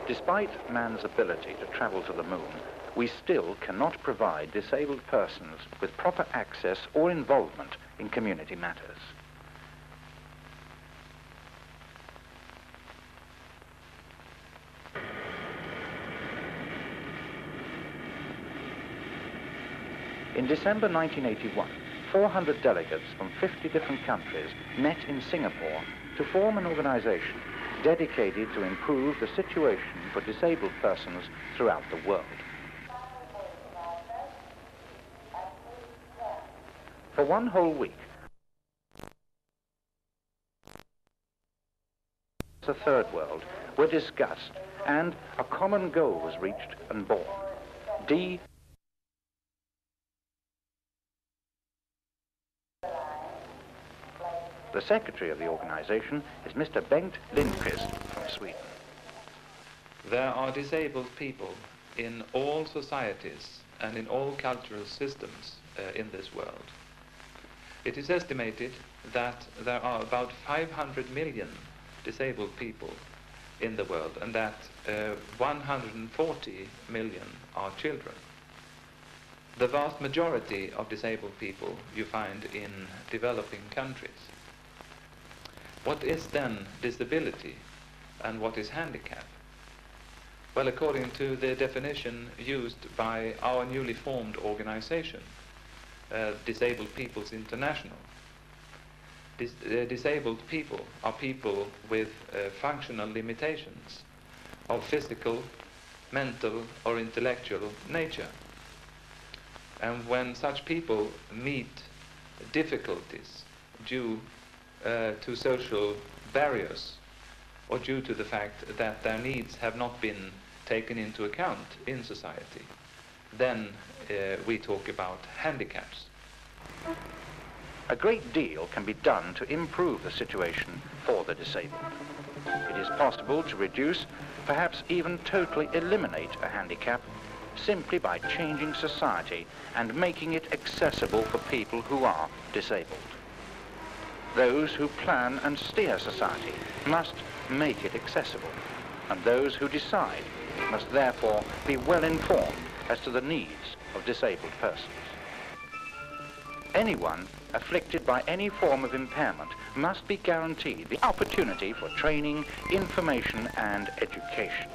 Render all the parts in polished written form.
Despite man's ability to travel to the moon, we still cannot provide disabled persons with proper access or involvement in community matters. In December 1981, 400 delegates from 50 different countries met in Singapore to form an organization dedicated to improve the situation for disabled persons throughout the world. For one whole week, the Third World were discussed and a common goal was reached and born. The secretary of the organization is Mr. Bengt Lindqvist from Sweden. There are disabled people in all societies and in all cultural systems in this world. It is estimated that there are about 500 million disabled people in the world, and that 140 million are children. The vast majority of disabled people you find in developing countries. What is then disability and what is handicap? Well, according to the definition used by our newly formed organization, Disabled Peoples International, disabled people are people with functional limitations of physical, mental or intellectual nature. And when such people meet difficulties due to social barriers or due to the fact that their needs have not been taken into account in society, then we talk about handicaps. A great deal can be done to improve the situation for the disabled. It is possible to reduce, perhaps even totally eliminate a handicap simply by changing society and making it accessible for people who are disabled. Those who plan and steer society must make it accessible, and those who decide must therefore be well informed as to the needs of disabled persons. Anyone afflicted by any form of impairment must be guaranteed the opportunity for training, information and education,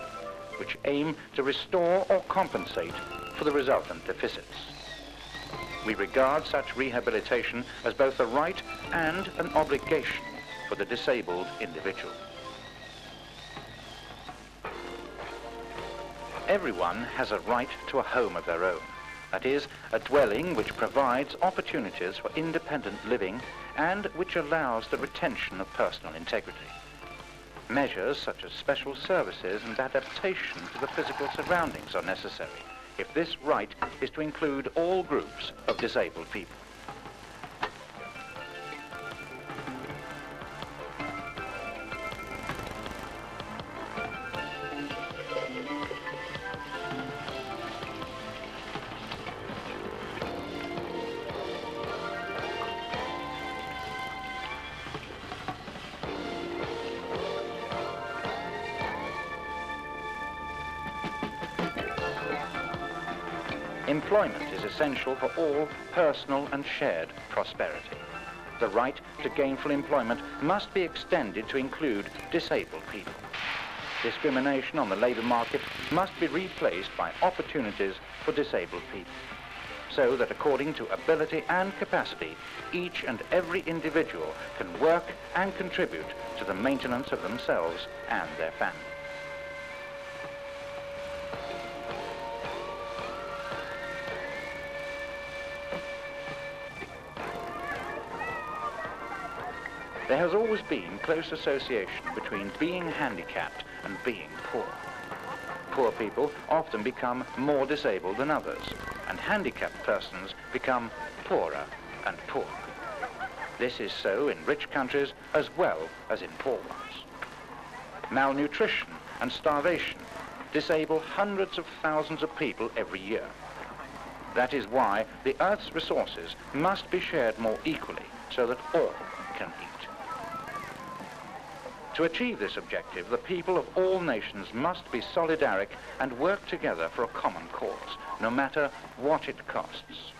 which aim to restore or compensate for the resultant deficits. We regard such rehabilitation as both a right and an obligation for the disabled individual. Everyone has a right to a home of their own. That is, a dwelling which provides opportunities for independent living and which allows the retention of personal integrity. Measures such as special services and adaptation to the physical surroundings are necessary if this right is to include all groups of disabled people. Employment is essential for all personal and shared prosperity. The right to gainful employment must be extended to include disabled people. Discrimination on the labour market must be replaced by opportunities for disabled people, so that according to ability and capacity, each and every individual can work and contribute to the maintenance of themselves and their family. There has always been close association between being handicapped and being poor. Poor people often become more disabled than others, and handicapped persons become poorer and poorer. This is so in rich countries as well as in poor ones. Malnutrition and starvation disable hundreds of thousands of people every year. That is why the Earth's resources must be shared more equally so that all can eat. To achieve this objective, the people of all nations must be solidaric and work together for a common cause, no matter what it costs.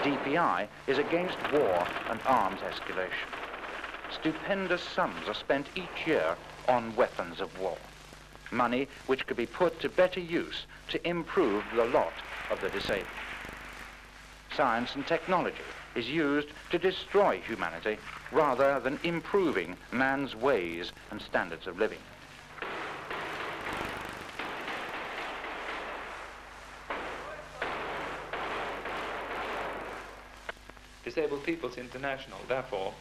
DPI is against war and arms escalation. Stupendous sums are spent each year on weapons of war, money which could be put to better use to improve the lot of the disabled. Science and technology is used to destroy humanity rather than improving man's ways and standards of living. Disabled People's International, therefore,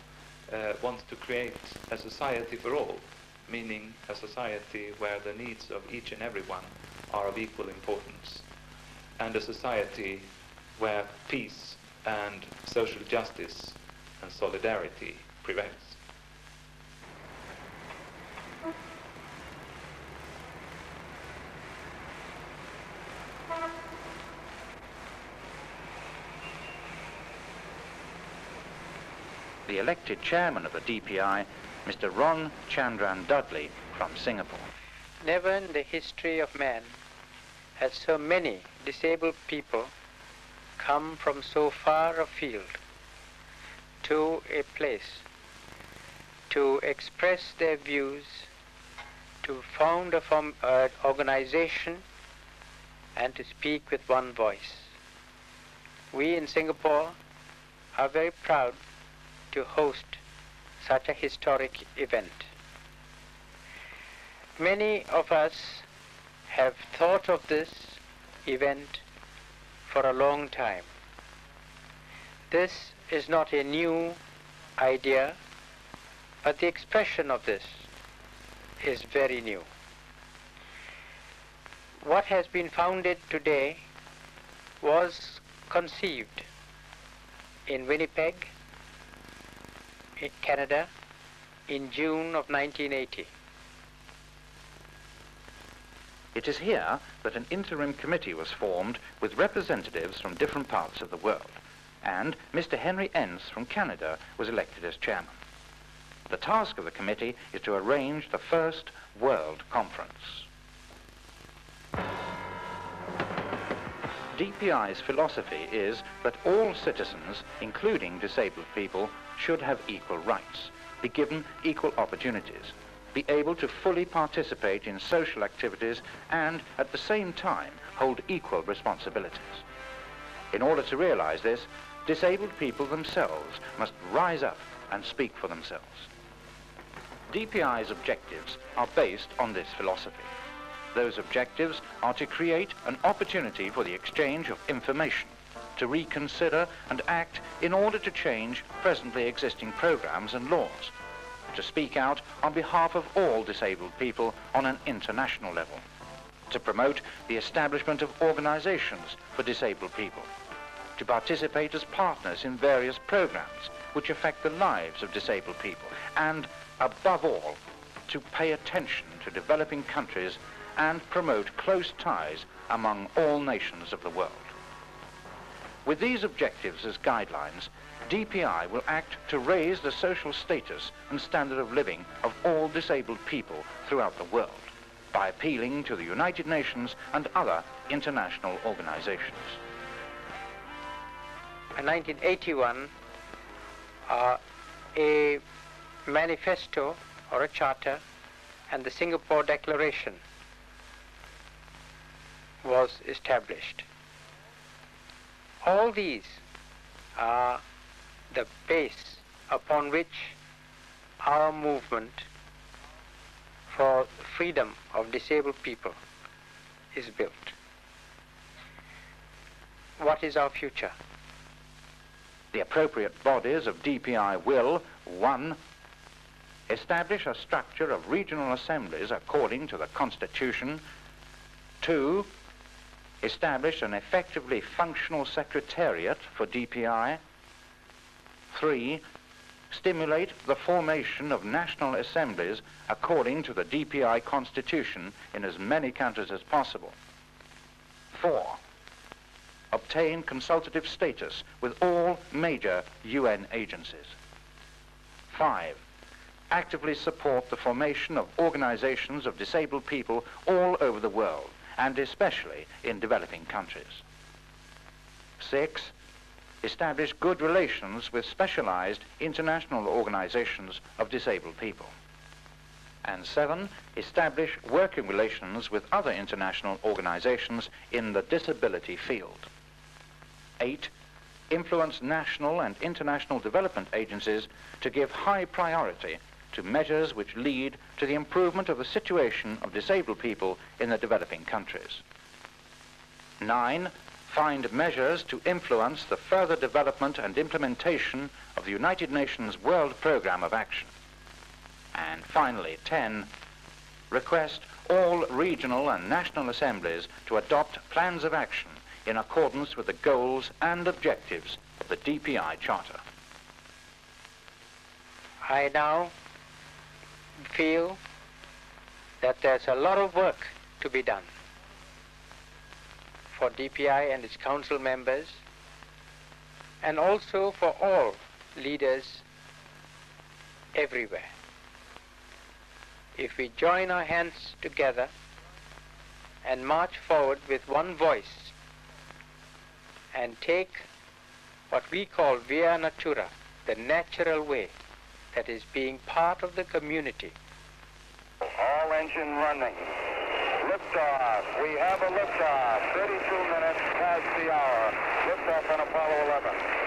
wants to create a society for all, meaning a society where the needs of each and everyone are of equal importance, and a society where peace and social justice and solidarity prevails. The elected chairman of the DPI, Mr. Chandran-Dudley from Singapore. Never in the history of man has so many disabled people come from so far afield to a place to express their views, to found an organization, and to speak with one voice. We in Singapore are very proud to host such a historic event. Many of us have thought of this event for a long time. This is not a new idea, but the expression of this is very new. What has been founded today was conceived in Winnipeg, in Canada, in June of 1980. It is here that an interim committee was formed with representatives from different parts of the world, and Mr. Henry Enns from Canada was elected as chairman. The task of the committee is to arrange the first World Conference. DPI's philosophy is that all citizens, including disabled people, should have equal rights, be given equal opportunities, be able to fully participate in social activities, and at the same time hold equal responsibilities. In order to realize this, disabled people themselves must rise up and speak for themselves. DPI's objectives are based on this philosophy. Those objectives are to create an opportunity for the exchange of information, to reconsider and act in order to change presently existing programs and laws, to speak out on behalf of all disabled people on an international level, to promote the establishment of organizations for disabled people, to participate as partners in various programs which affect the lives of disabled people, and, above all, to pay attention to developing countries and promote close ties among all nations of the world. With these objectives as guidelines, DPI will act to raise the social status and standard of living of all disabled people throughout the world by appealing to the United Nations and other international organizations. In 1981, a manifesto or a charter and the Singapore Declaration was established. All these are the base upon which our movement for freedom of disabled people is built. What is our future? The appropriate bodies of DPI will, 1, establish a structure of regional assemblies according to the Constitution. 2, establish an effectively functional secretariat for DPI. 3, stimulate the formation of national assemblies according to the DPI Constitution in as many countries as possible. 4. Obtain consultative status with all major UN agencies. 5. Actively support the formation of organizations of disabled people all over the world, and especially in developing countries. 6. Establish good relations with specialized international organizations of disabled people. And 7. Establish working relations with other international organizations in the disability field. 8. Influence national and international development agencies to give high priority to measures which lead to the improvement of the situation of disabled people in the developing countries. 9. Find measures to influence the further development and implementation of the United Nations World Programme of Action. And finally, 10. Request all regional and national assemblies to adopt plans of action in accordance with the goals and objectives of the DPI Charter. I now feel that there's a lot of work to be done for DPI and its council members, and also for all leaders everywhere. If we join our hands together and march forward with one voice and take what we call via natura, the natural way that is being part of the community. All engine running. Liftoff. We have a liftoff. 32 minutes past the hour. Liftoff on Apollo 11.